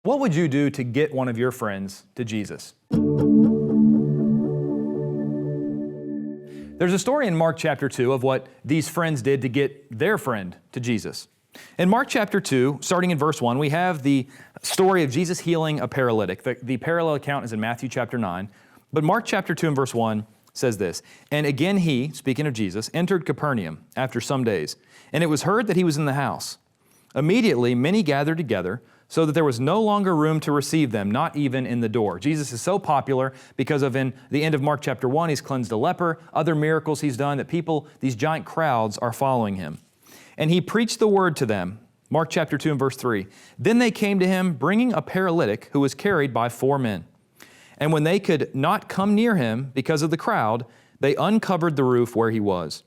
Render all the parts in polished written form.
What would you do to get one of your friends to Jesus? There's a story in Mark chapter 2 of what these friends did to get their friend to Jesus. In Mark chapter 2, starting in verse 1, we have the story of Jesus healing a paralytic. The parallel account is in Matthew chapter 9, but Mark chapter 2 and verse 1 says this, "And again he," speaking of Jesus, "entered Capernaum after some days, and it was heard that he was in the house. Immediately many gathered together, so that there was no longer room to receive them, not even in the door." Jesus is so popular because of in the end of Mark chapter 1, he's cleansed a leper, other miracles he's done, that people, these giant crowds are following him. And he preached the word to them. Mark chapter 2 and verse 3. "Then they came to him, bringing a paralytic who was carried by 4 men. And when they could not come near him because of the crowd, they uncovered the roof where he was.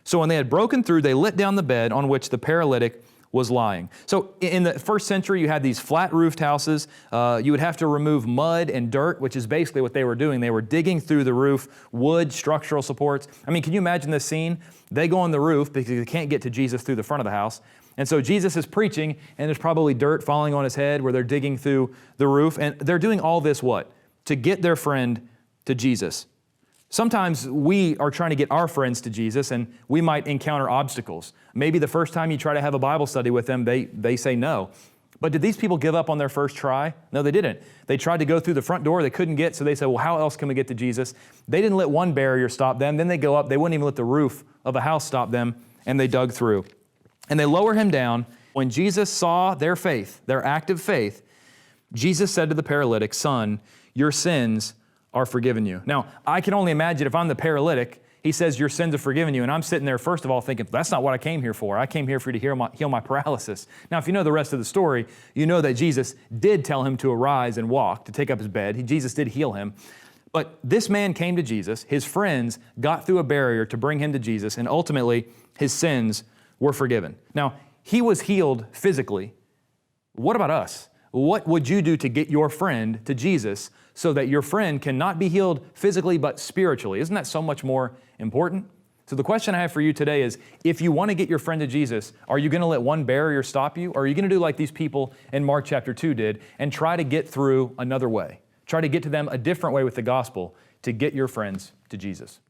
So when they had broken through, they let down the bed on which the paralytic was lying." So in the first century, you had these flat roofed houses. You would have to remove mud and dirt, which is basically what they were doing. They were digging through the roof, wood, structural supports. I mean, can you imagine this scene? They go on the roof because they can't get to Jesus through the front of the house. And so Jesus is preaching, and there's probably dirt falling on his head where they're digging through the roof. And they're doing all this what? To get their friend to Jesus. Sometimes we are trying to get our friends to Jesus, and we might encounter obstacles. Maybe the first time you try to have a Bible study with them, they say no. But did these people give up on their first try? No, they didn't. They tried to go through the front door. They couldn't get, so they said, well, how else can we get to Jesus? They didn't let one barrier stop them. Then they go up. They wouldn't even let the roof of a house stop them, and they dug through. And they lower him down. When Jesus saw their faith, their active faith, Jesus said to the paralytic, "Son, your sins are forgiven you." Now, I can only imagine if I'm the paralytic, he says, "Your sins are forgiven you." And I'm sitting there, first of all, thinking, that's not what I came here for. I came here for you to heal my paralysis. Now, if you know the rest of the story, you know that Jesus did tell him to arise and walk, to take up his bed. Jesus did heal him. But this man came to Jesus. His friends got through a barrier to bring him to Jesus, and ultimately, his sins were forgiven. Now, he was healed physically. What about us? What would you do to get your friend to Jesus so that your friend can not be healed physically but spiritually? Isn't that so much more important? So the question I have for you today is, if you want to get your friend to Jesus, are you going to let one barrier stop you? Or are you going to do like these people in Mark chapter 2 did and try to get through another way? Try to get to them a different way with the gospel to get your friends to Jesus.